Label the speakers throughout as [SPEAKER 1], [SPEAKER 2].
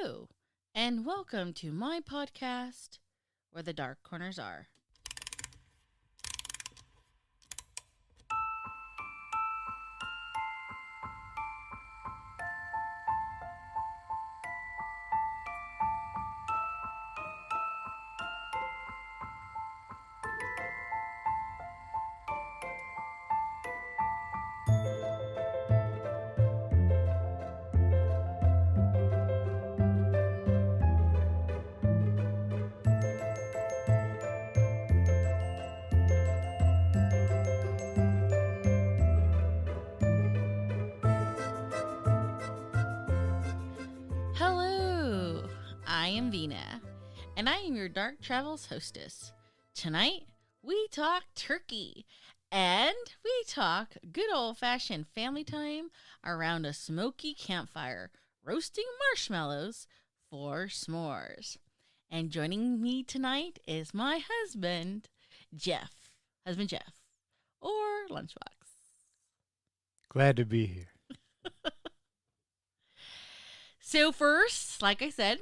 [SPEAKER 1] Hello, and welcome to my podcast, Where the Dark Corners Are. Hello, I am Vina, and I am your Dark Travels hostess. Tonight, we talk turkey, and we talk good old-fashioned family time around a smoky campfire, roasting marshmallows for s'mores. And joining me tonight is my husband, Jeff. Husband Jeff, or Lunchbox.
[SPEAKER 2] Glad to be here.
[SPEAKER 1] So first, like I said,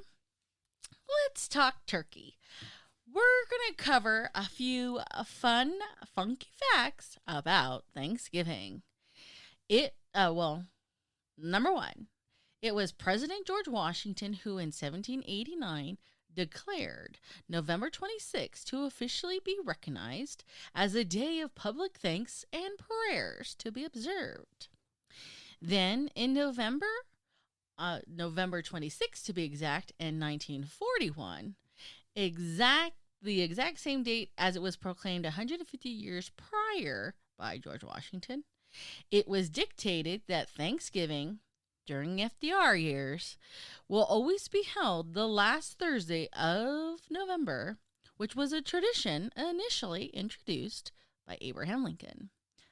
[SPEAKER 1] let's talk turkey. We're going to cover a few fun, funky facts about Thanksgiving. Number one, it was President George Washington who in 1789 declared November 26 to officially be recognized as a day of public thanks and prayers to be observed. Then in November 26th to be exact, in 1941, the exact same date as it was proclaimed 150 years prior by George Washington, it was dictated that Thanksgiving, during FDR years, will always be held the last Thursday of November, which was a tradition initially introduced by Abraham Lincoln.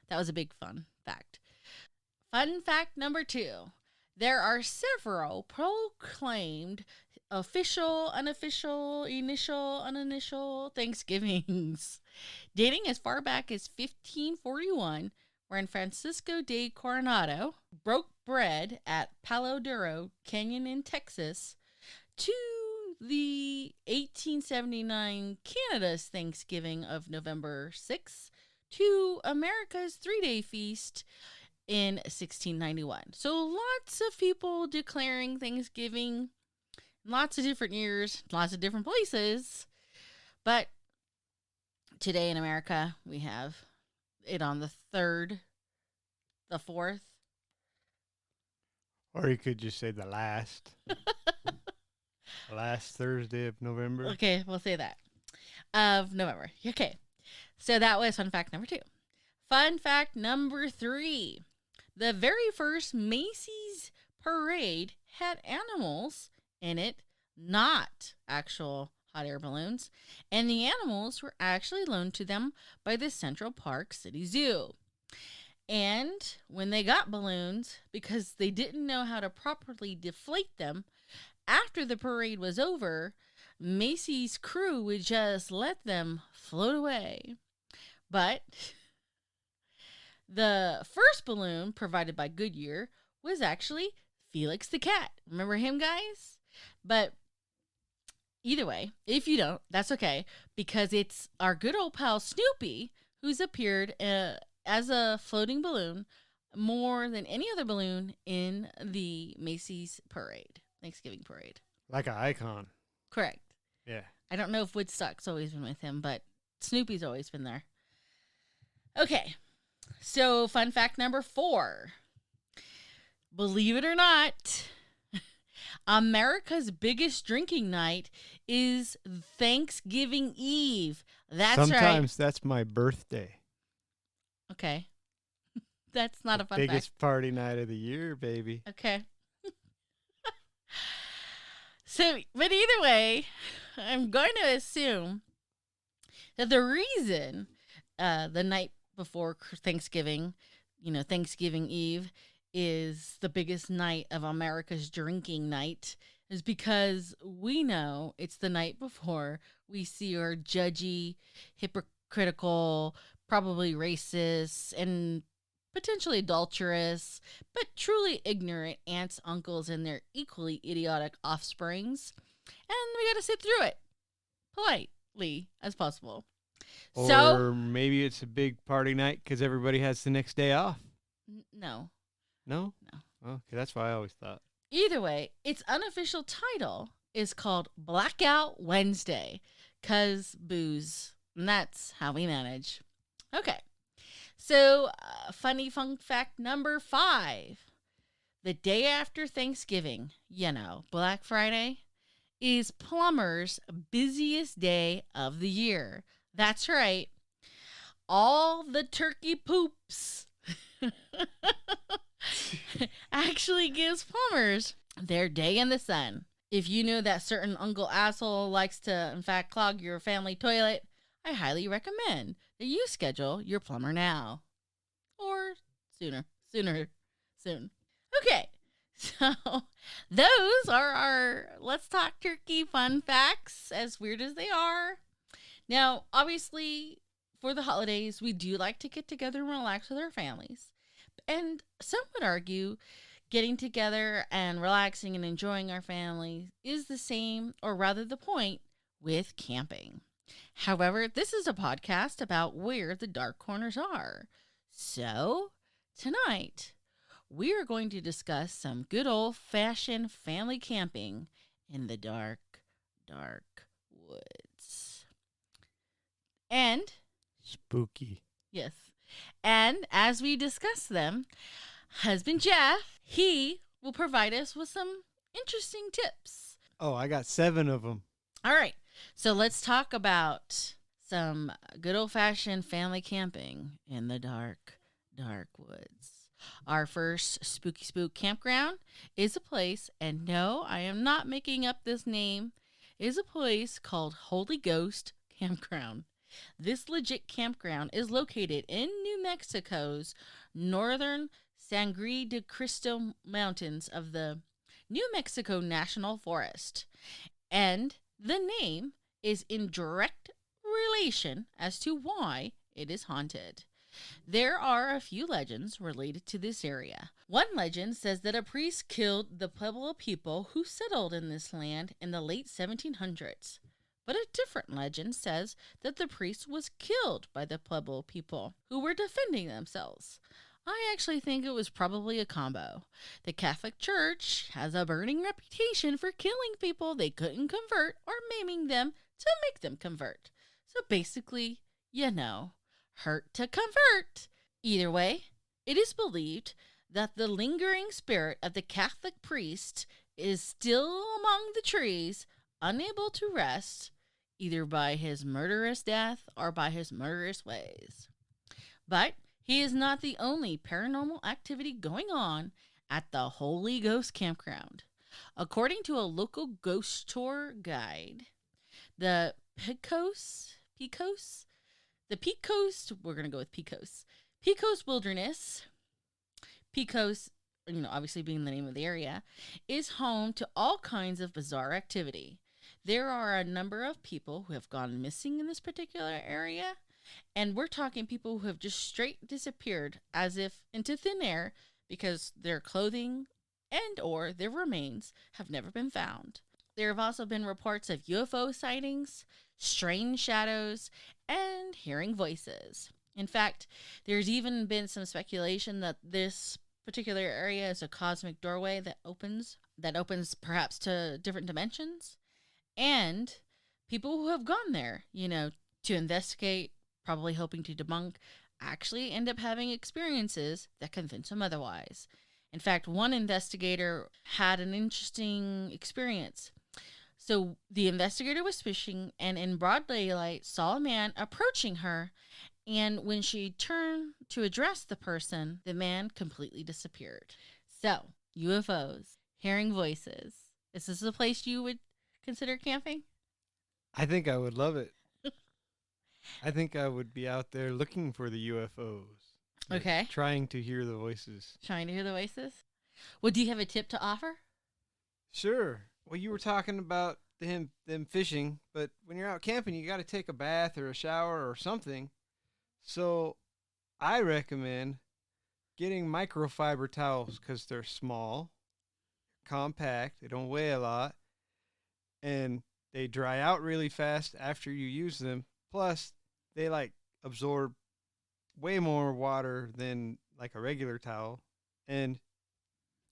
[SPEAKER 1] That was a big fun fact. Fun fact number 2. There are several proclaimed official, unofficial, initial, uninitial Thanksgivings, dating as far back as 1541, when Francisco de Coronado broke bread at Palo Duro Canyon in Texas, to the 1879 Canada's Thanksgiving of November 6th, to America's 3-day feast in 1691. So lots of people declaring Thanksgiving, lots of different years, lots of different places. But today in America, we have it on the 3rd, the 4th.
[SPEAKER 2] Or you could just say the last. Last Thursday of November.
[SPEAKER 1] Okay, we'll say that. Of November. Okay. So that was fun fact number 2. Fun fact number 3. The very first Macy's parade had animals in it, not actual hot air balloons, and the animals were actually loaned to them by the Central Park City Zoo. And when they got balloons, because they didn't know how to properly deflate them, after the parade was over, Macy's crew would just let them float away. But the first balloon provided by Goodyear was actually Felix the cat. Remember him, guys? But either way, if you don't, that's okay, because it's our good old pal Snoopy who's appeared as a floating balloon more than any other balloon in the Macy's parade, Thanksgiving parade.
[SPEAKER 2] Like an icon.
[SPEAKER 1] Correct.
[SPEAKER 2] Yeah.
[SPEAKER 1] I don't know if Woodstock's always been with him, but Snoopy's always been there. Okay. So, fun fact number 4. Believe it or not, America's biggest drinking night is Thanksgiving Eve. That's right.
[SPEAKER 2] Sometimes that's my birthday.
[SPEAKER 1] Okay. That's not a fun fact.
[SPEAKER 2] Biggest party night of the year, baby.
[SPEAKER 1] Okay. So, but either way, I'm going to assume that the reason the night before Thanksgiving, Thanksgiving Eve, is the biggest night of America's drinking night is because we know it's the night before we see our judgy, hypocritical, probably racist, and potentially adulterous, but truly ignorant aunts, uncles, and their equally idiotic offsprings. And we got to sit through it politely as possible. So,
[SPEAKER 2] Or maybe it's a big party night because everybody has the next day off.
[SPEAKER 1] no.
[SPEAKER 2] No?
[SPEAKER 1] No.
[SPEAKER 2] Okay, that's what I always thought.
[SPEAKER 1] Either way, its unofficial title is called Blackout Wednesday, 'cause booze. And that's how we manage. Okay. So, funny fun fact number 5. The day after Thanksgiving, Black Friday, is plumbers' busiest day of the year. That's right. All the turkey poops actually gives plumbers their day in the sun. If you know that certain uncle asshole likes to, in fact, clog your family toilet, I highly recommend that you schedule your plumber now. Or soon. Okay, so those are our Let's Talk Turkey fun facts, as weird as they are. Now, obviously, for the holidays, we do like to get together and relax with our families. And some would argue getting together and relaxing and enjoying our family is the same, or rather the point, with camping. However, this is a podcast about where the dark corners are. So, tonight, we are going to discuss some good old-fashioned family camping in the dark, dark woods. And,
[SPEAKER 2] Spooky.
[SPEAKER 1] yes, and as we discuss them, husband Jeff, he will provide us with some interesting tips.
[SPEAKER 2] Oh, I got 7 of them.
[SPEAKER 1] All right, so let's talk about some good old-fashioned family camping in the dark, dark woods. Our first spooky spook campground is a place, and no, I am not making up this name, is a place called Holy Ghost Campground. This legit campground is located in New Mexico's northern Sangre de Cristo Mountains of the New Mexico National Forest. And the name is in direct relation as to why it is haunted. There are a few legends related to this area. One legend says that a priest killed the Pueblo people who settled in this land in the late 1700s. But a different legend says that the priest was killed by the Pueblo people who were defending themselves. I actually think it was probably a combo. The Catholic Church has a burning reputation for killing people they couldn't convert or maiming them to make them convert. So basically, hurt to convert. Either way, it is believed that the lingering spirit of the Catholic priest is still among the trees, unable to rest, either by his murderous death or by his murderous ways. But he is not the only paranormal activity going on at the Holy Ghost Campground. According to a local ghost tour guide, the Pecos, we're going to go with Pecos Wilderness, Pecos, obviously being the name of the area, is home to all kinds of bizarre activity. There are a number of people who have gone missing in this particular area, and we're talking people who have just straight disappeared as if into thin air because their clothing and or their remains have never been found. There have also been reports of UFO sightings, strange shadows, and hearing voices. In fact, there's even been some speculation that this particular area is a cosmic doorway that opens perhaps to different dimensions. And people who have gone there, to investigate, probably hoping to debunk, actually end up having experiences that convince them otherwise. In fact, one investigator had an interesting experience. So the investigator was fishing and in broad daylight saw a man approaching her, and when she turned to address the person, the man completely disappeared. So, UFOs, hearing voices. Is this a place you would consider camping?
[SPEAKER 2] I think I would love it. I think I would be out there looking for the UFOs.
[SPEAKER 1] Okay.
[SPEAKER 2] Trying to hear the voices.
[SPEAKER 1] Trying to hear the voices? Well, do you have a tip to offer?
[SPEAKER 2] Sure. Well, you were talking about them fishing, but when you're out camping, you got to take a bath or a shower or something. So I recommend getting microfiber towels because they're small, compact, they don't weigh a lot, and they dry out really fast after you use them. Plus, they like absorb way more water than like a regular towel, and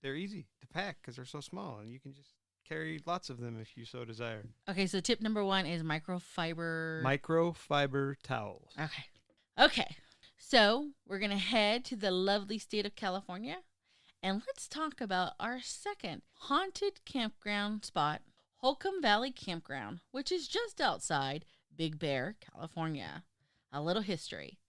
[SPEAKER 2] they're easy to pack because they're so small, and you can just carry lots of them if you so desire.
[SPEAKER 1] Okay, so tip number 1 is microfiber.
[SPEAKER 2] Microfiber towels.
[SPEAKER 1] Okay. Okay. So we're going to head to the lovely state of California, and let's talk about our second haunted campground spot, Holcomb Valley Campground, which is just outside Big Bear, California. A little history.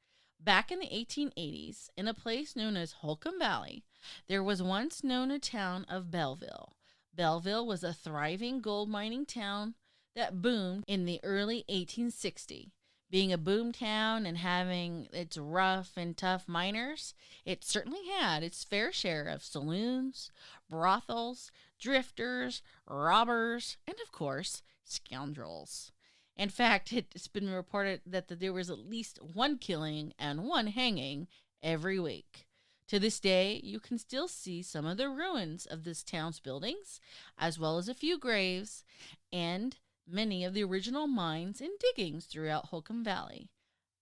[SPEAKER 1] Back in the 1880s, in a place known as Holcomb Valley, there was once known a town of Belleville. Belleville was a thriving gold mining town that boomed in the early 1860s. Being a boom town and having its rough and tough miners, it certainly had its fair share of saloons, brothels, drifters, robbers, and of course, scoundrels. In fact, it's been reported that there was at least one killing and one hanging every week. To this day, you can still see some of the ruins of this town's buildings, as well as a few graves, and many of the original mines and diggings throughout Holcomb Valley.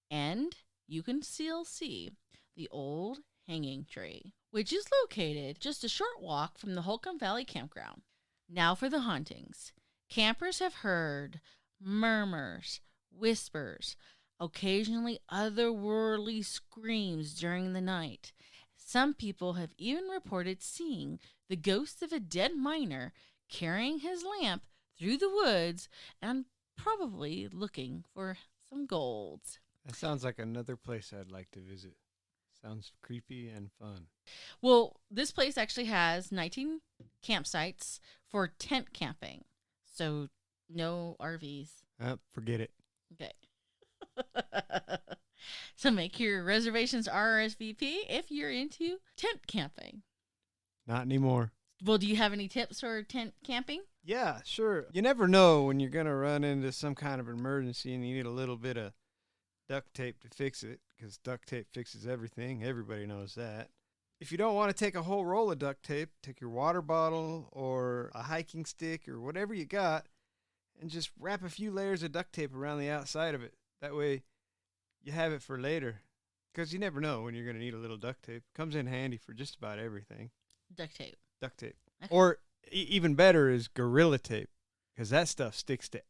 [SPEAKER 1] And you can still see the old hanging tree, which is located just a short walk from the Holcomb Valley Campground. Now for the hauntings. Campers have heard murmurs, whispers, occasionally otherworldly screams during the night. Some people have even reported seeing the ghost of a dead miner carrying his lamp through the woods and probably looking for some gold.
[SPEAKER 2] That sounds like another place I'd like to visit. Sounds creepy and fun.
[SPEAKER 1] Well, this place actually has 19 campsites for tent camping. So no RVs.
[SPEAKER 2] Forget it.
[SPEAKER 1] Okay. So make your reservations RSVP if you're into tent camping.
[SPEAKER 2] Not anymore.
[SPEAKER 1] Well, do you have any tips for tent camping?
[SPEAKER 2] Yeah, sure. You never know when you're going to run into some kind of emergency and you need a little bit of duct tape to fix it, because duct tape fixes everything. Everybody knows that. If you don't want to take a whole roll of duct tape, take your water bottle or a hiking stick or whatever you got and just wrap a few layers of duct tape around the outside of it. That way you have it for later, because you never know when you're going to need a little duct tape. Comes in handy for just about everything.
[SPEAKER 1] Duct tape.
[SPEAKER 2] Duct tape.
[SPEAKER 1] Okay.
[SPEAKER 2] Or even better is Gorilla Tape, because that stuff sticks to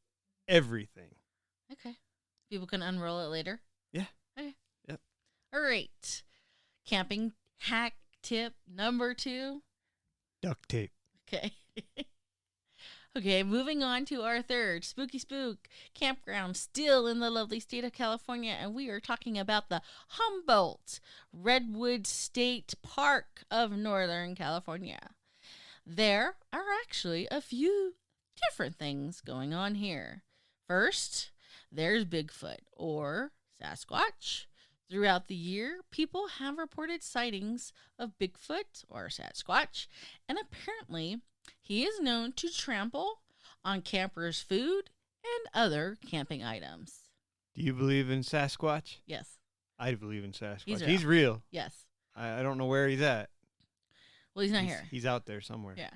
[SPEAKER 2] everything.
[SPEAKER 1] Okay. People can unroll it later?
[SPEAKER 2] Yeah.
[SPEAKER 1] Okay.
[SPEAKER 2] Yep.
[SPEAKER 1] All right. Camping hack tip number 2.
[SPEAKER 2] Duct tape.
[SPEAKER 1] Okay. Okay, moving on to our third Spooky Spook campground, still in the lovely state of California, and we are talking about the Humboldt Redwood State Park of Northern California. There are actually a few different things going on here. First, there's Bigfoot or Sasquatch. Throughout the year, people have reported sightings of Bigfoot or Sasquatch, and apparently he is known to trample on campers' food and other camping items.
[SPEAKER 2] Do you believe in Sasquatch?
[SPEAKER 1] Yes.
[SPEAKER 2] I believe in Sasquatch.
[SPEAKER 1] He's real.
[SPEAKER 2] He's real.
[SPEAKER 1] Yes.
[SPEAKER 2] I don't know where he's at.
[SPEAKER 1] Well, he's not here.
[SPEAKER 2] He's out there somewhere.
[SPEAKER 1] Yeah.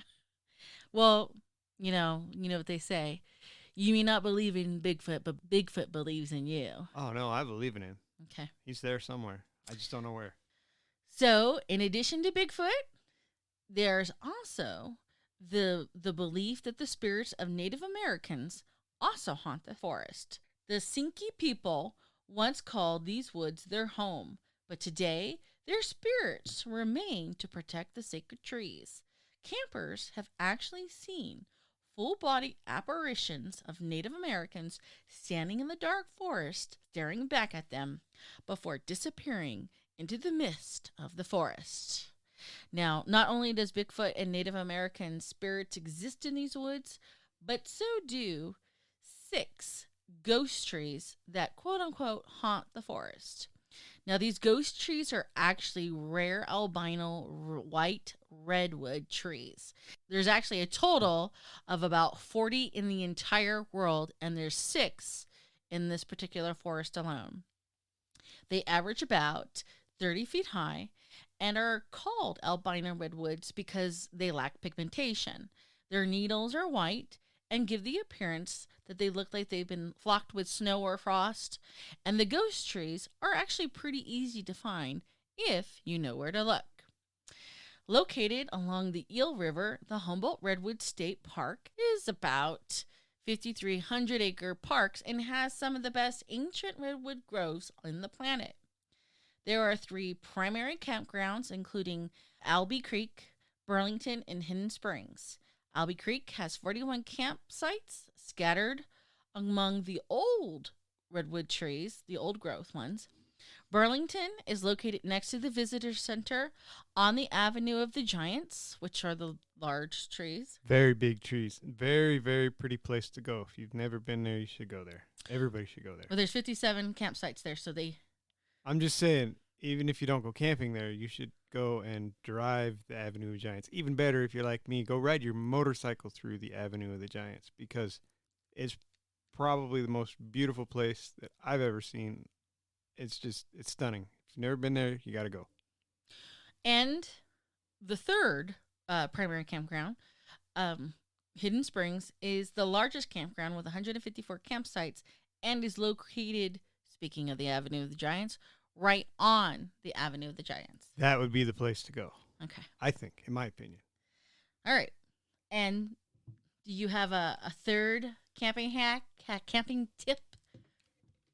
[SPEAKER 1] Well, you know what they say. You may not believe in Bigfoot, but Bigfoot believes in you.
[SPEAKER 2] Oh, no, I believe in him.
[SPEAKER 1] Okay.
[SPEAKER 2] He's there somewhere. I just don't know where.
[SPEAKER 1] So, in addition to Bigfoot, there's also the belief that the spirits of Native Americans also haunt the forest. The Sinki people once called these woods their home, but today their spirits remain to protect the sacred trees. Campers have actually seen full-body apparitions of Native Americans standing in the dark forest, staring back at them before disappearing into the mist of the forest. Now, not only does Bigfoot and Native American spirits exist in these woods, but so do 6 ghost trees that quote-unquote haunt the forest. Now, these ghost trees are actually rare albino white redwood trees. There's actually a total of about 40 in the entire world, and there's 6 in this particular forest alone. They average about 30 feet high, and are called albino redwoods because they lack pigmentation. Their needles are white and give the appearance that they look like they've been flocked with snow or frost. And the ghost trees are actually pretty easy to find if you know where to look. Located along the Eel River, the Humboldt Redwood State Park is about 5,300-acre parks and has some of the best ancient redwood groves on the planet. There are 3 primary campgrounds, including Albee Creek, Burlington, and Hidden Springs. Albee Creek has 41 campsites scattered among the old redwood trees, the old growth ones. Burlington is located next to the visitor center on the Avenue of the Giants, which are the large trees.
[SPEAKER 2] Very big trees. Very, very pretty place to go. If you've never been there, you should go there. Everybody should go there.
[SPEAKER 1] Well, there's 57 campsites there, so they...
[SPEAKER 2] I'm just saying, even if you don't go camping there, you should go and drive the Avenue of Giants. Even better, if you're like me, go ride your motorcycle through the Avenue of the Giants, because it's probably the most beautiful place that I've ever seen. It's stunning. If you've never been there, you got to go.
[SPEAKER 1] And the third primary campground, Hidden Springs, is the largest campground with 154 campsites and is located, speaking of the Avenue of the Giants, right on the Avenue of the Giants.
[SPEAKER 2] That would be the place to go.
[SPEAKER 1] Okay.
[SPEAKER 2] I think, in my opinion.
[SPEAKER 1] All right. And do you have a third camping camping tip?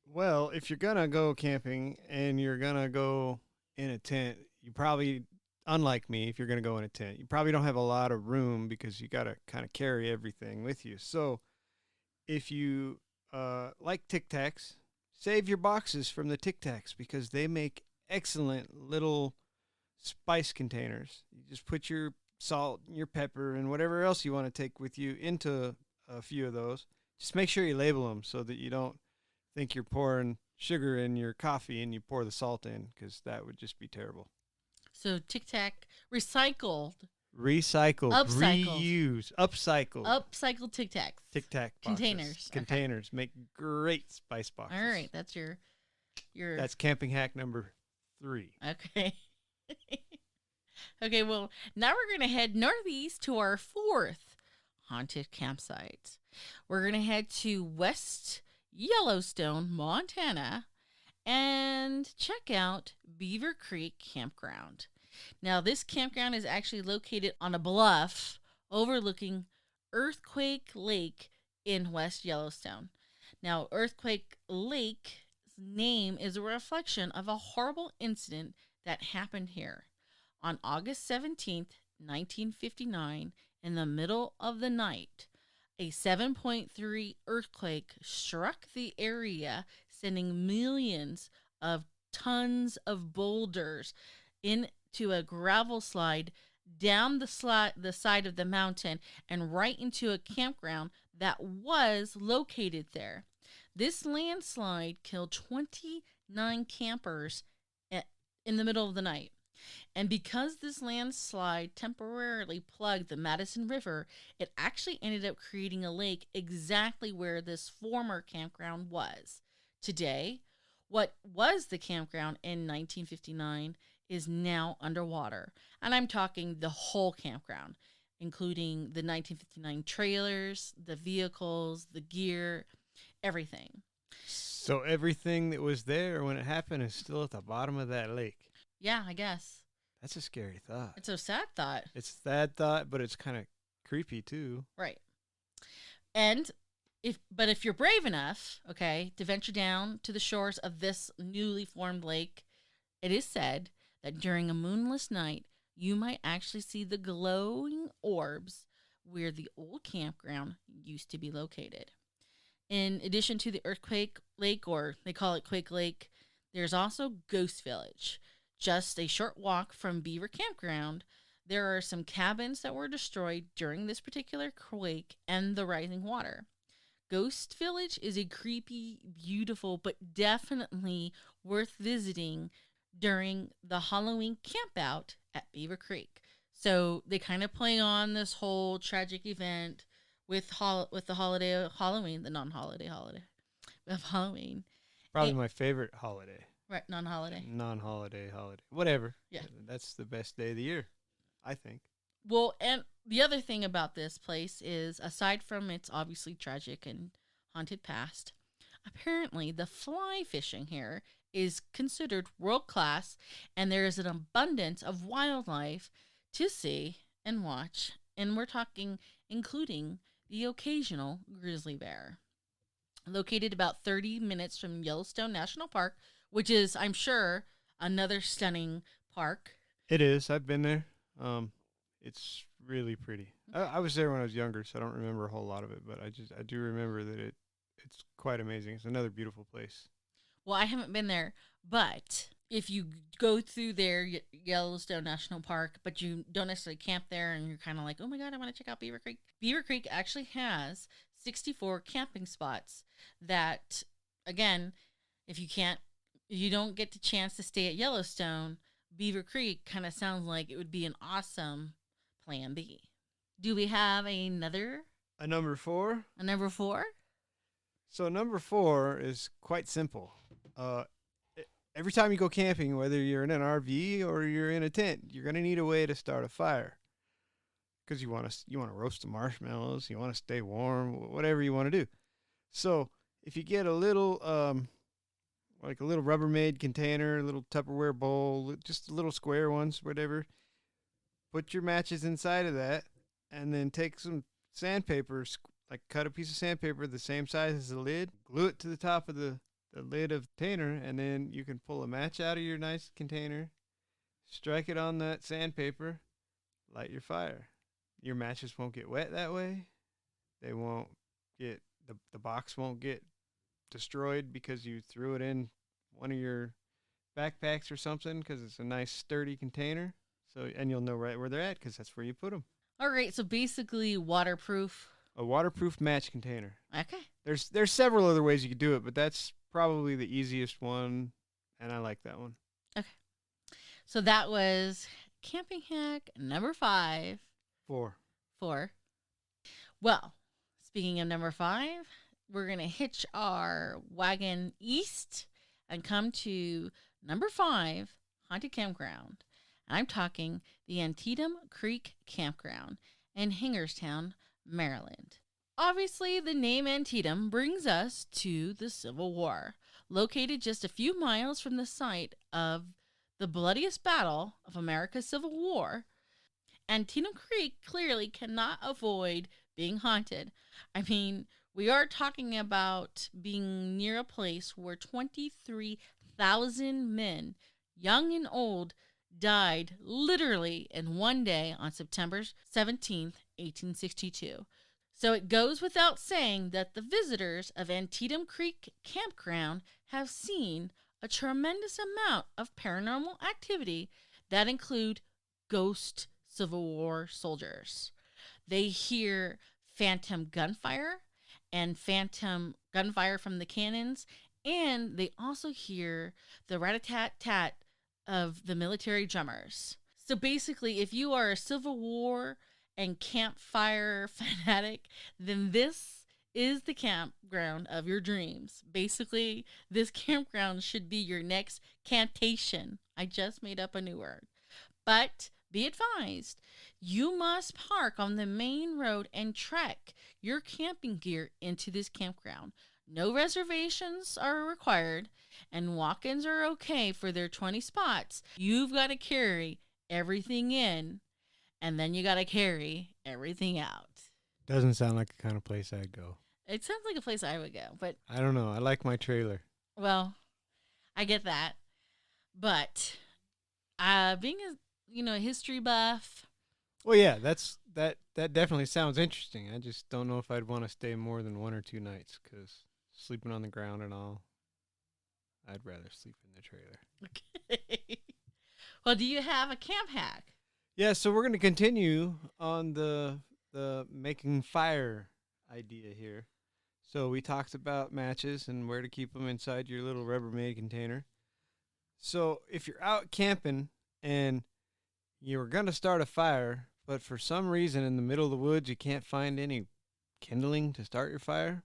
[SPEAKER 2] Well, if you're going to go camping and you're going to go in a tent, you probably, unlike me, if you're going to go in a tent, you probably don't have a lot of room because you got to kind of carry everything with you. So if you like Tic Tacs, save your boxes from the Tic Tacs because they make excellent little spice containers. You just put your salt, your pepper, and whatever else you want to take with you into a few of those. Just make sure you label them so that you don't think you're pouring sugar in your coffee and you pour the salt in, because that would just be terrible.
[SPEAKER 1] So Tic Tac recycled,
[SPEAKER 2] upcycled, reuse, upcycled
[SPEAKER 1] Tic Tacs.
[SPEAKER 2] Tic Tac containers make great spice boxes.
[SPEAKER 1] All right, that's your.
[SPEAKER 2] That's camping hack number 3.
[SPEAKER 1] Okay. Okay, well, now we're going to head northeast to our 4th haunted campsite. We're going to head to West Yellowstone, Montana, and check out Beaver Creek Campground. Now, this campground is actually located on a bluff overlooking Earthquake Lake in West Yellowstone. Now, Earthquake Lake's name is a reflection of a horrible incident that happened here. On August 17th, 1959, in the middle of the night, a 7.3 earthquake struck the area, sending millions of tons of boulders into a gravel slide down the side of the mountain and right into a campground that was located there. This landslide killed 29 campers in the middle of the night. And because this landslide temporarily plugged the Madison River, it actually ended up creating a lake exactly where this former campground was. Today, what was the campground in 1959 is now underwater. And I'm talking the whole campground, including the 1959 trailers, the vehicles, the gear, everything.
[SPEAKER 2] So everything that was there when it happened is still at the bottom of that lake.
[SPEAKER 1] Yeah, I guess.
[SPEAKER 2] That's a scary thought.
[SPEAKER 1] It's a sad thought.
[SPEAKER 2] It's a sad thought, but it's kind of creepy too.
[SPEAKER 1] Right. And if you're brave enough, okay, to venture down to the shores of this newly formed lake, it is said that during a moonless night, you might actually see the glowing orbs where the old campground used to be located. In addition to the Earthquake Lake, or they call it Quake Lake, there's also Ghost Village. Just a short walk from Beaver Campground, there are some cabins that were destroyed during this particular quake and the rising water. Ghost Village is a creepy, beautiful, but definitely worth visiting during the Halloween campout at Beaver Creek. So they kind of play on this whole tragic event with the holiday of Halloween, the non-holiday holiday of Halloween.
[SPEAKER 2] Probably my favorite holiday.
[SPEAKER 1] Right, non-holiday.
[SPEAKER 2] Non-holiday, holiday, whatever.
[SPEAKER 1] Yeah.
[SPEAKER 2] That's the best day of the year, I think.
[SPEAKER 1] Well, and the other thing about this place is, aside from its obviously tragic and haunted past, apparently the fly fishing here is considered world class, and there is an abundance of wildlife to see and watch. And we're talking including the occasional grizzly bear. Located about 30 minutes from Yellowstone National Park, which is, I'm sure, another stunning park.
[SPEAKER 2] It is. I've been there. It's really pretty. I was there when I was younger, so I don't remember a whole lot of it, but I do remember that it's quite amazing. It's another beautiful place.
[SPEAKER 1] Well, I haven't been there, but if you go through there, Yellowstone National Park, but you don't necessarily camp there, and you're kind of like, oh my God, I want to check out Beaver Creek. Beaver Creek actually has 64 camping spots that, again, if you don't get the chance to stay at Yellowstone, Beaver Creek kind of sounds like it would be an awesome plan B. Do we have another?
[SPEAKER 2] A number 4?
[SPEAKER 1] A number 4?
[SPEAKER 2] So number 4 is quite simple. Every time you go camping, whether you're in an RV or you're in a tent, you're gonna need a way to start a fire, because you want to roast the marshmallows, you want to stay warm, whatever you want to do. So if you get a little like a little Rubbermaid container, a little Tupperware bowl, just little square ones, whatever, put your matches inside of that, and then take some sandpaper, like cut a piece of sandpaper the same size as the lid, glue it to the top of the lid of the container, and then you can pull a match out of your nice container, strike it on that sandpaper, light your fire. Your matches won't get wet that way. They won't get, the box won't get destroyed because you threw it in one of your backpacks or something, because it's a nice sturdy container. So, and you'll know right where they're at because that's where you put them.
[SPEAKER 1] All right, so basically waterproof.
[SPEAKER 2] A waterproof match container.
[SPEAKER 1] Okay.
[SPEAKER 2] There's several other ways you could do it, but that's probably the easiest one, and I like that one.
[SPEAKER 1] Okay. So that was camping hack number 5.
[SPEAKER 2] 4.
[SPEAKER 1] Well, speaking of number 5, we're going to hitch our wagon east and come to number 5, Haunted Campground. And I'm talking the Antietam Creek Campground in Hagerstown, Maryland. Obviously, the name Antietam brings us to the Civil War. Located just a few miles from the site of the bloodiest battle of America's Civil War, Antietam Creek clearly cannot avoid being haunted. I mean, we are talking about being near a place where 23,000 men, young and old, died literally in one day on September 17th, 1862. So it goes without saying that the visitors of Antietam Creek Campground have seen a tremendous amount of paranormal activity that include ghost Civil War soldiers. They hear phantom gunfire and phantom gunfire from the cannons, and they also hear the rat-a-tat-tat of the military drummers. So basically, if you are a Civil War and campfire fanatic, then this is the campground of your dreams. Basically, this campground should be your next camptation. I just made up a new word. But be advised, you must park on the main road and trek your camping gear into this campground. No reservations are required, and walk-ins are okay for their 20 spots. You've got to carry everything in, and then you got to carry everything out.
[SPEAKER 2] Doesn't sound like the kind of place I'd go.
[SPEAKER 1] It sounds like a place I would go, but
[SPEAKER 2] I don't know. I like my trailer.
[SPEAKER 1] well, I get that. But being a history buff.
[SPEAKER 2] Well, yeah, that definitely sounds interesting. I just don't know if I'd want to stay more than 1 or 2 nights, because sleeping on the ground and all, I'd rather sleep in the trailer.
[SPEAKER 1] Okay. Well, do you have a camp hack?
[SPEAKER 2] Yeah, so we're going to continue on the making fire idea here. So we talked about matches and where to keep them inside your little Rubbermaid container. So if you're out camping and you were going to start a fire, but for some reason in the middle of the woods you can't find any kindling to start your fire,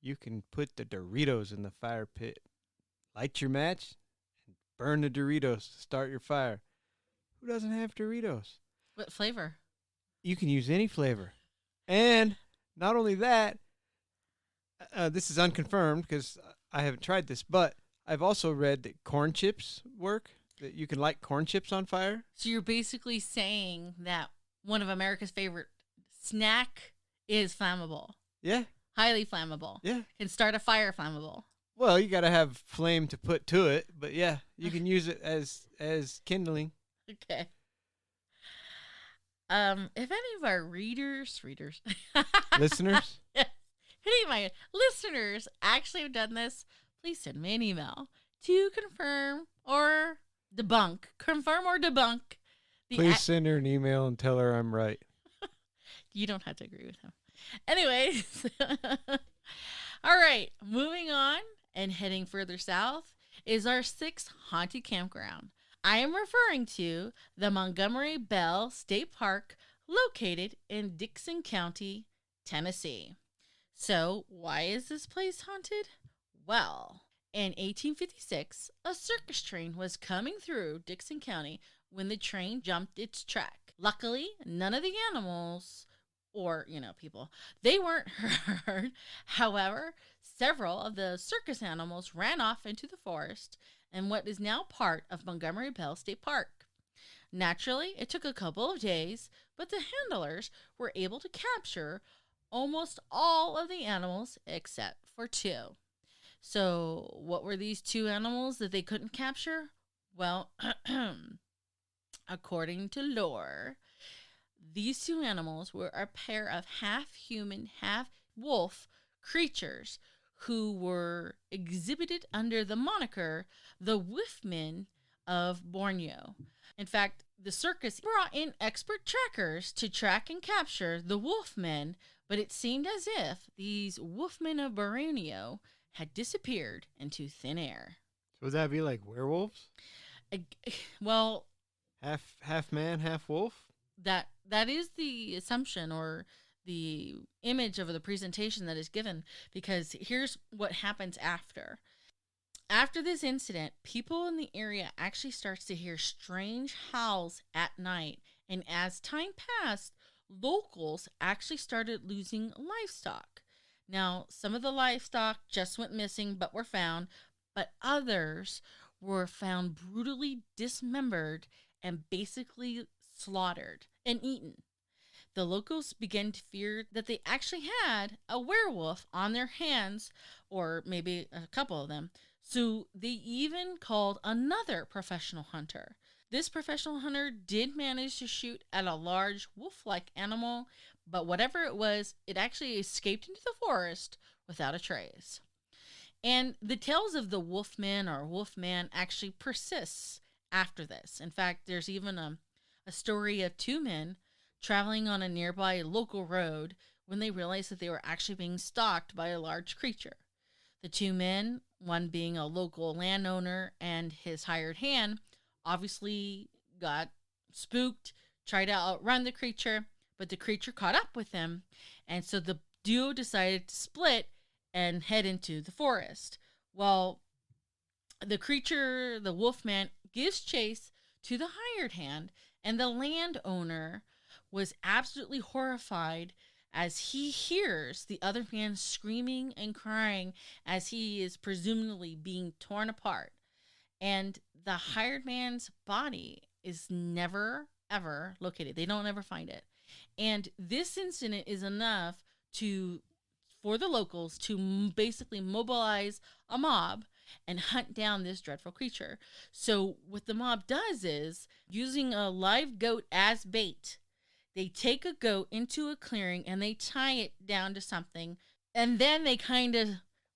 [SPEAKER 2] you can put the Doritos in the fire pit. light your match, and burn the Doritos to start your fire. Who doesn't have Doritos?
[SPEAKER 1] What flavor?
[SPEAKER 2] You can use any flavor. And not only that, this is unconfirmed because I haven't tried this, but I've also read that corn chips work, that you can light corn chips on fire.
[SPEAKER 1] So you're basically saying that one of America's favorite snack is flammable.
[SPEAKER 2] Yeah.
[SPEAKER 1] Highly flammable.
[SPEAKER 2] Yeah.
[SPEAKER 1] Can start a fire flammable.
[SPEAKER 2] Well, you got to have flame to put to it, but yeah, you can use it as kindling.
[SPEAKER 1] Okay. If any of our readers,
[SPEAKER 2] Listeners?
[SPEAKER 1] if any of my listeners actually have done this, please send me an email to confirm or debunk.
[SPEAKER 2] Please send her an email and tell her I'm right.
[SPEAKER 1] You don't have to agree with him. Anyways. All right, moving on and heading further south is our 6th haunted campground. I am referring to the Montgomery Bell State Park located in Dickson County, Tennessee. So, why is this place haunted? Well, in 1856, a circus train was coming through Dickson County when the train jumped its track. Luckily, none of the animals or, people, they weren't hurt. However, several of the circus animals ran off into the forest in what is now part of Montgomery Bell State Park. Naturally, it took a couple of days, but the handlers were able to capture almost all of the animals except for 2. So, what were these 2 animals that they couldn't capture? Well, according to lore, these 2 animals were a pair of half-human, half-wolf creatures who were exhibited under the moniker the Wolfmen of Borneo. In fact, the circus brought in expert trackers to track and capture the Wolfmen, but it seemed as if these Wolfmen of Borneo had disappeared into thin air.
[SPEAKER 2] So would that be like werewolves?
[SPEAKER 1] Well,
[SPEAKER 2] half man, half wolf?
[SPEAKER 1] That is the assumption or the image of the presentation that is given, because here's what happens after. After this incident, people in the area actually starts to hear strange howls at night, and as time passed, locals actually started losing livestock. Now, some of the livestock just went missing but were found, but others were found brutally dismembered and basically slaughtered and eaten. The locals began to fear that they actually had a werewolf on their hands, or maybe a couple of them. So they even called another professional hunter. This professional hunter did manage to shoot at a large wolf-like animal, but whatever it was, it actually escaped into the forest without a trace. And the tales of the wolfman or wolfman actually persists after this. In fact, there's even a story of 2 men traveling on a nearby local road when they realized that they were actually being stalked by a large creature. The 2 men, one being a local landowner and his hired hand, obviously got spooked, tried to outrun the creature, but the creature caught up with them, and so the duo decided to split and head into the forest. Well, the creature, the wolfman, gives chase to the hired hand, and the landowner was absolutely horrified as he hears the other man screaming and crying as he is presumably being torn apart. And the hired man's body is never, ever located. They don't ever find it. And this incident is enough for the locals to basically mobilize a mob and hunt down this dreadful creature. So what the mob does is, using a live goat as bait, they take a goat into a clearing and they tie it down to something, and then they kind of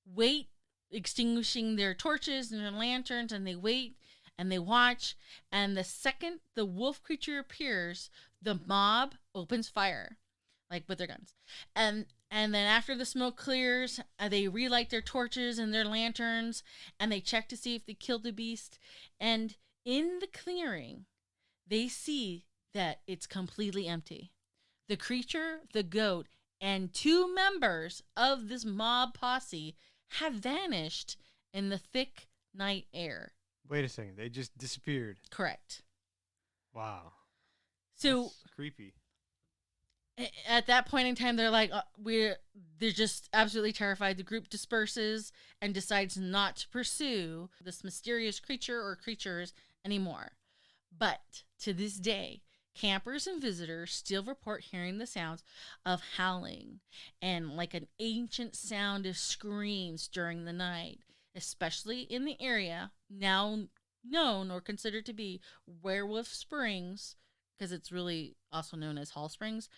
[SPEAKER 1] wait, extinguishing their torches and their lanterns, and they wait and they watch, and the second the wolf creature appears, the mob opens fire, like with their guns. And then after the smoke clears, they relight their torches and their lanterns, and they check to see if they killed the beast. And in the clearing, they see that it's completely empty. The creature, the goat, and 2 members of this mob posse have vanished in the thick night air.
[SPEAKER 2] Wait a second. They just disappeared.
[SPEAKER 1] Correct.
[SPEAKER 2] Wow.
[SPEAKER 1] So
[SPEAKER 2] That's creepy.
[SPEAKER 1] at that point in time, they're like, they're just absolutely terrified. The group disperses and decides not to pursue this mysterious creature or creatures anymore. But to this day, campers and visitors still report hearing the sounds of howling and like an ancient sound of screams during the night, especially in the area now known or considered to be Werewolf Springs, because it's really also known as Hall Springs,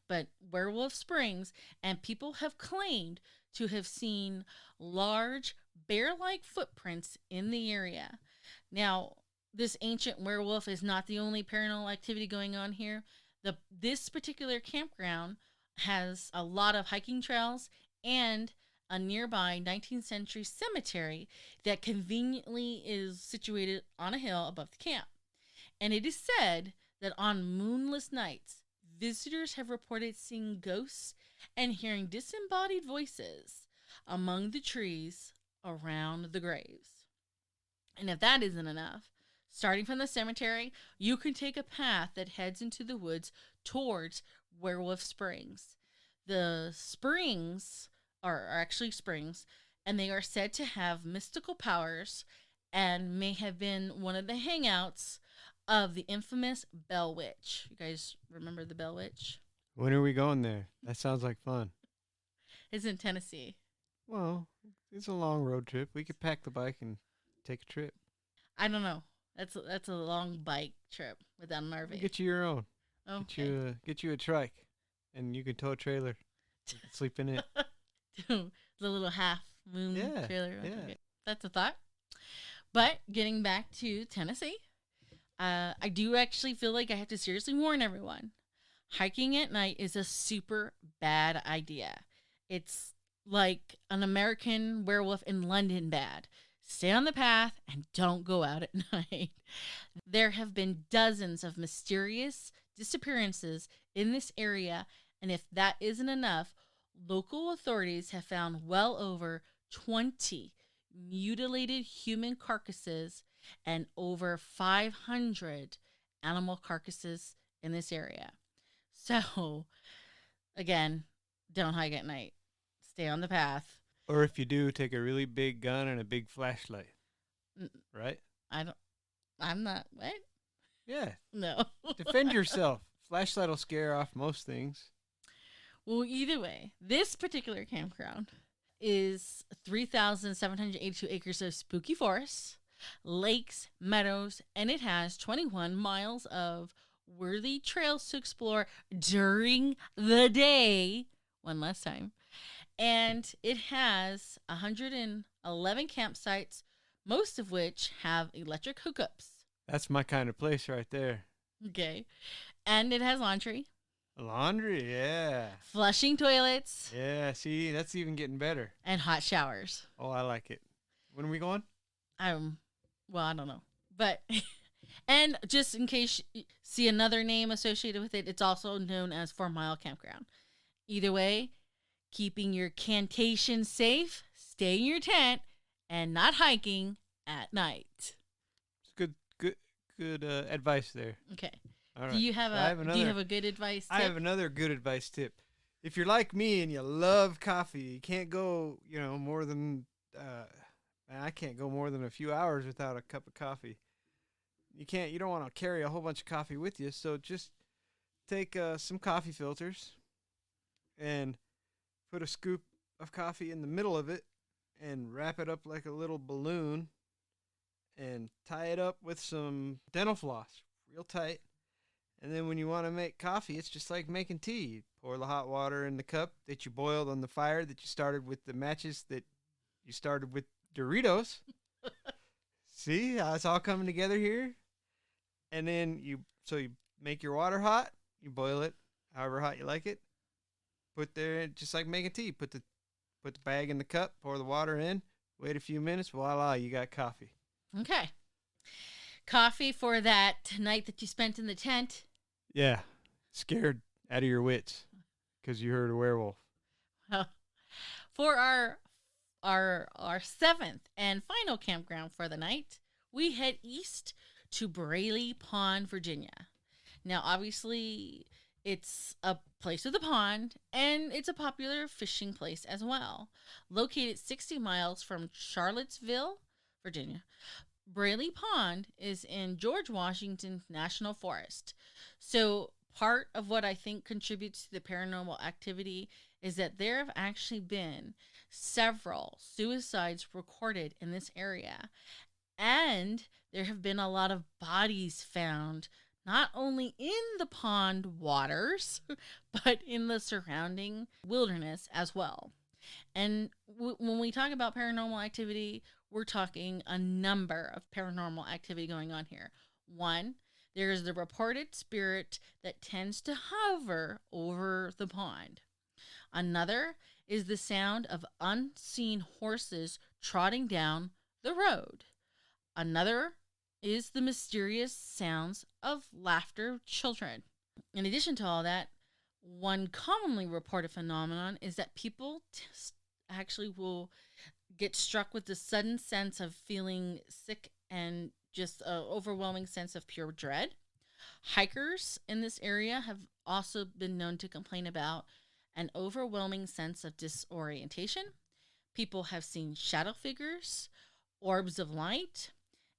[SPEAKER 1] but Werewolf Springs, and people have claimed to have seen large bear-like footprints in the area. Now, this ancient werewolf is not the only paranormal activity going on here. This particular campground has a lot of hiking trails and a nearby 19th century cemetery that conveniently is situated on a hill above the camp. And it is said that on moonless nights, visitors have reported seeing ghosts and hearing disembodied voices among the trees around the graves. And if that isn't enough, starting from the cemetery, you can take a path that heads into the woods towards Werewolf Springs. The springs are actually springs, and they are said to have mystical powers and may have been one of the hangouts of the infamous Bell Witch. You guys remember the Bell Witch?
[SPEAKER 2] When are we going there? That sounds like fun.
[SPEAKER 1] It's in Tennessee.
[SPEAKER 2] Well, it's a long road trip. We could pack the bike and take a trip.
[SPEAKER 1] I don't know. That's a long bike trip without an RV.
[SPEAKER 2] We'll get you your own.
[SPEAKER 1] Okay.
[SPEAKER 2] Get you a trike, and you can tow a trailer. You can sleep in it.
[SPEAKER 1] The little half moon trailer.
[SPEAKER 2] Yeah.
[SPEAKER 1] Okay. That's a thought. But getting back to Tennessee, I do actually feel like I have to seriously warn everyone. Hiking at night is a super bad idea. It's like an American Werewolf in London bad. Stay on the path and don't go out at night. There have been dozens of mysterious disappearances in this area, and if that isn't enough, local authorities have found well over 20 mutilated human carcasses and over 500 animal carcasses in this area. So, again, don't hike at night. Stay on the path.
[SPEAKER 2] Or if you do, take a really big gun and a big flashlight. Right?
[SPEAKER 1] I'm not, what?
[SPEAKER 2] Yeah.
[SPEAKER 1] No.
[SPEAKER 2] Defend yourself. Flashlight will scare off most things.
[SPEAKER 1] Well, either way, this particular campground is 3,782 acres of spooky forests, lakes, meadows, and it has 21 miles of worthy trails to explore during the day. One last time. And it has 111 campsites, most of which have electric hookups.
[SPEAKER 2] That's my kind of place right there.
[SPEAKER 1] Okay. And it has laundry.
[SPEAKER 2] Laundry, yeah.
[SPEAKER 1] Flushing toilets.
[SPEAKER 2] Yeah, see, that's even getting better.
[SPEAKER 1] And hot showers.
[SPEAKER 2] Oh, I like it. When are we going?
[SPEAKER 1] Well, I don't know. But, and just in case you see another name associated with it, it's also known as 4 Mile Campground. Either way, keeping your cantation safe, stay in your tent, and not hiking at night.
[SPEAKER 2] It's good advice there.
[SPEAKER 1] Okay.
[SPEAKER 2] All right.
[SPEAKER 1] Do you have a good advice tip?
[SPEAKER 2] I have another good advice tip. If you're like me and you love coffee, you can't go, more than I can't go more than a few hours without a cup of coffee. You don't want to carry a whole bunch of coffee with you, so just take some coffee filters and put a scoop of coffee in the middle of it and wrap it up like a little balloon and tie it up with some dental floss real tight. And then when you want to make coffee, it's just like making tea. You pour the hot water in the cup that you boiled on the fire that you started with the matches that you started with Doritos. See how it's all coming together here? And then you make your water hot, you boil it however hot you like it. Put there, just like making tea, put the bag in the cup, pour the water in, wait a few minutes, voila, you got coffee.
[SPEAKER 1] Okay. Coffee for that night that you spent in the tent.
[SPEAKER 2] Yeah, scared out of your wits because you heard a werewolf.
[SPEAKER 1] For our our seventh and final campground for the night, we head east to Braley Pond, Virginia. Now, obviously, it's a place with a pond, and it's a popular fishing place as well. Located 60 miles from Charlottesville, Virginia, Braley Pond is in George Washington National Forest. So, part of what I think contributes to the paranormal activity is that there have actually been several suicides recorded in this area. And there have been a lot of bodies found, not only in the pond waters, but in the surrounding wilderness as well. And when we talk about paranormal activity, we're talking a number of paranormal activity going on here. One, there is the reported spirit that tends to hover over the pond. Another is the sound of unseen horses trotting down the road. Another is the mysterious sounds of laughter of children. In addition to all that, one commonly reported phenomenon is that people actually will get struck with the sudden sense of feeling sick and just an overwhelming sense of pure dread. Hikers in this area have also been known to complain about an overwhelming sense of disorientation. People have seen shadow figures, orbs of light,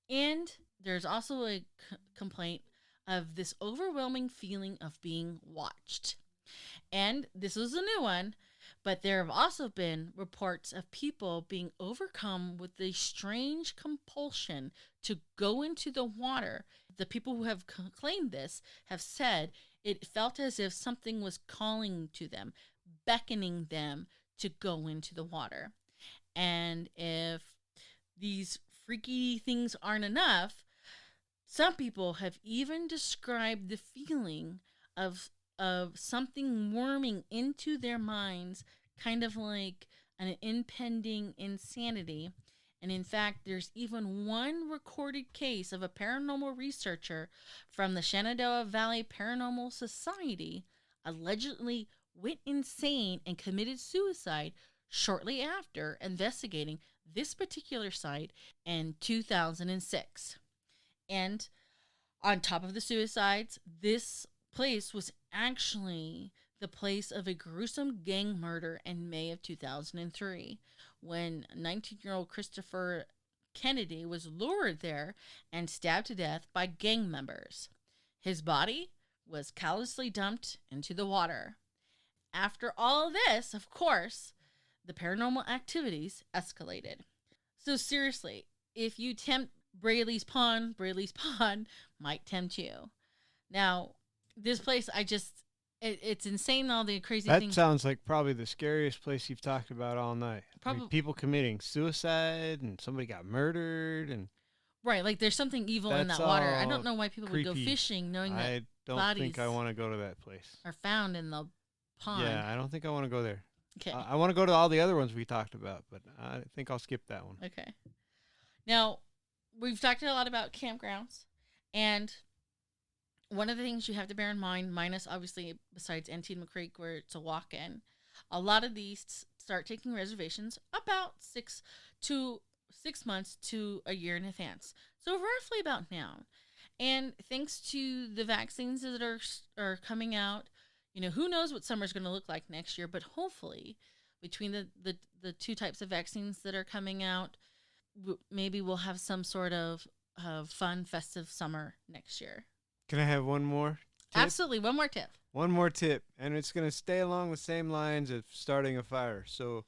[SPEAKER 1] and there's also a complaint of this overwhelming feeling of being watched. And this was a new one, but there have also been reports of people being overcome with a strange compulsion to go into the water. The people who have claimed this have said it felt as if something was calling to them, beckoning them to go into the water. And if these freaky things aren't enough, some people have even described the feeling of something worming into their minds, kind of like an impending insanity. And in fact, there's even one recorded case of a paranormal researcher from the Shenandoah Valley Paranormal Society allegedly went insane and committed suicide shortly after investigating this particular site in 2006. And on top of the suicides, this place was actually the place of a gruesome gang murder in May of 2003, when 19-year-old Christopher Kennedy was lured there and stabbed to death by gang members. His body was callously dumped into the water. After all of this, of course, the paranormal activities escalated. So seriously, if you tempt Braley's Pond might tempt you. Now, this place, it's insane, all the crazy things.
[SPEAKER 2] That sounds like probably the scariest place you've talked about all night.
[SPEAKER 1] Probably
[SPEAKER 2] people committing suicide and somebody got murdered and
[SPEAKER 1] right, like there's something evil in that water. I don't know why people would go fishing knowing that
[SPEAKER 2] I don't
[SPEAKER 1] bodies
[SPEAKER 2] think I want to go to that place.
[SPEAKER 1] Are found in the pond.
[SPEAKER 2] Yeah, I don't think I want to go there.
[SPEAKER 1] Okay.
[SPEAKER 2] I want to go to all the other ones we talked about, but I think I'll skip that one.
[SPEAKER 1] Okay. Now, we've talked a lot about campgrounds, and one of the things you have to bear in mind, minus obviously besides Antietam Creek where it's a walk-in, a lot of these start taking reservations about 6 months to a year in advance. So roughly about now. And thanks to the vaccines that are coming out, who knows what summer's going to look like next year, but hopefully between the two types of vaccines that are coming out, maybe we'll have some sort of fun, festive summer next year.
[SPEAKER 2] Can I have one more tip?
[SPEAKER 1] Absolutely, one more tip.
[SPEAKER 2] One more tip, and it's going to stay along the same lines of starting a fire. So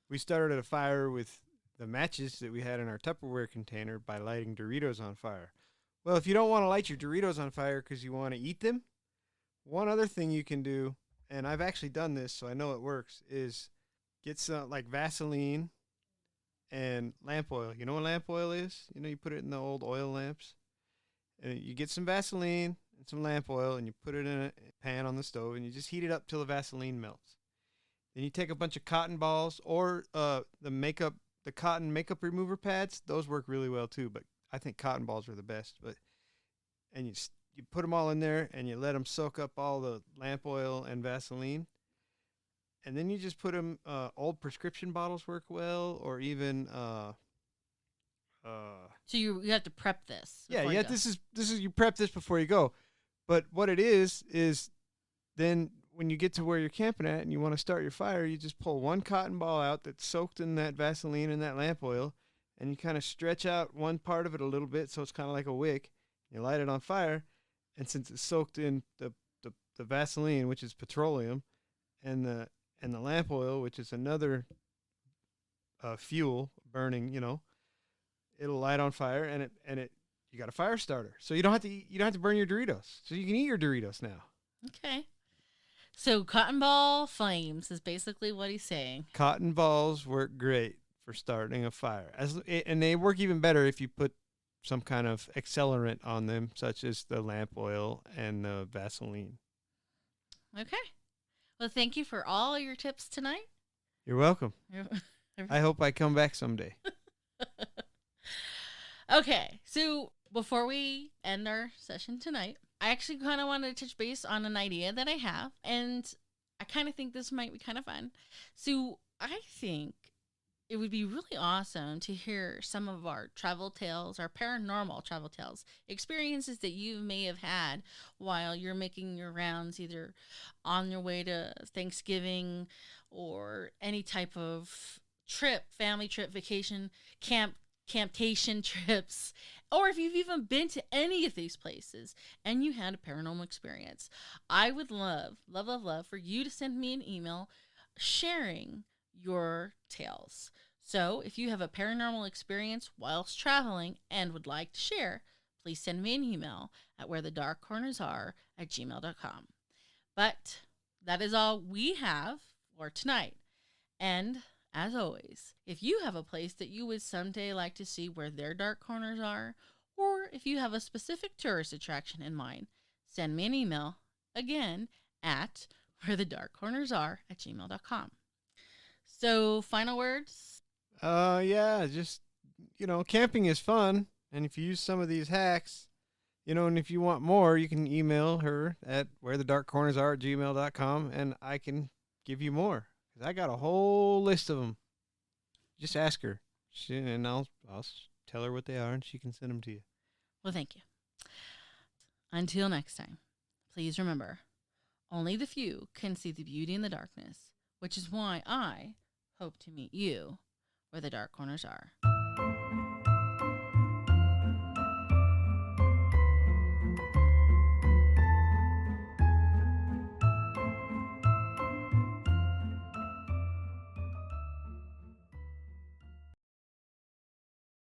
[SPEAKER 2] we started a fire with the matches that we had in our Tupperware container by lighting Doritos on fire. Well, if you don't want to light your Doritos on fire because you want to eat them, one other thing you can do, and I've actually done this, so I know it works, is get some like Vaseline and lamp oil. You know what lamp oil is? You put it in the old oil lamps. And you get some Vaseline and some lamp oil, and you put it in a pan on the stove, and you just heat it up till the Vaseline melts. Then you take a bunch of cotton balls or the cotton makeup remover pads. Those work really well too, but I think cotton balls are the best. And you put them all in there, and you let them soak up all the lamp oil and Vaseline. and then you just put them. Old prescription bottles work well, or even
[SPEAKER 1] So you have to prep this.
[SPEAKER 2] yeah,
[SPEAKER 1] before
[SPEAKER 2] yeah.
[SPEAKER 1] you go.
[SPEAKER 2] This is you prep this before you go. But what it is then when you get to where you're camping at and you want to start your fire, you just pull one cotton ball out that's soaked in that Vaseline and that lamp oil, and you kind of stretch out one part of it a little bit so it's kind of like a wick. You light it on fire, and since it's soaked in the Vaseline, which is petroleum, and the lamp oil, which is another fuel burning, it'll light on fire, and it you got a fire starter. So you don't have to burn your Doritos. So you can eat your Doritos now.
[SPEAKER 1] Okay. So cotton ball flames is basically what he's saying.
[SPEAKER 2] Cotton balls work great for starting a fire, and they work even better if you put some kind of accelerant on them, such as the lamp oil and the Vaseline.
[SPEAKER 1] Okay. Well, thank you for all your tips tonight.
[SPEAKER 2] You're welcome. I hope I come back someday.
[SPEAKER 1] Okay, so before we end our session tonight, I actually kind of wanted to touch base on an idea that I have, and I kind of think this might be kind of fun. So I think it would be really awesome to hear some of our travel tales, our paranormal travel tales, experiences that you may have had while you're making your rounds, either on your way to Thanksgiving or any type of trip, family trip, vacation, camptation trips, or if you've even been to any of these places and you had a paranormal experience. I would love for you to send me an email sharing your tales. So if you have a paranormal experience whilst traveling and would like to share, please send me an email at wherethedarkcornersaare@gmail.com. But that is all we have for tonight. And as always, if you have a place that you would someday like to see where their dark corners are, or if you have a specific tourist attraction in mind, send me an email, again, at wherethedarkcornersaare@gmail.com. So, final words?
[SPEAKER 2] Yeah, just, camping is fun. And if you use some of these hacks, and if you want more, you can email her at wherethedarkcornersaare@gmail.com, and I can give you more. 'Cause I got a whole list of them. Just ask her, and I'll tell her what they are, and she can send them to you.
[SPEAKER 1] Well, thank you. Until next time, please remember, only the few can see the beauty in the darkness, which is why I hope to meet you where the dark corners are.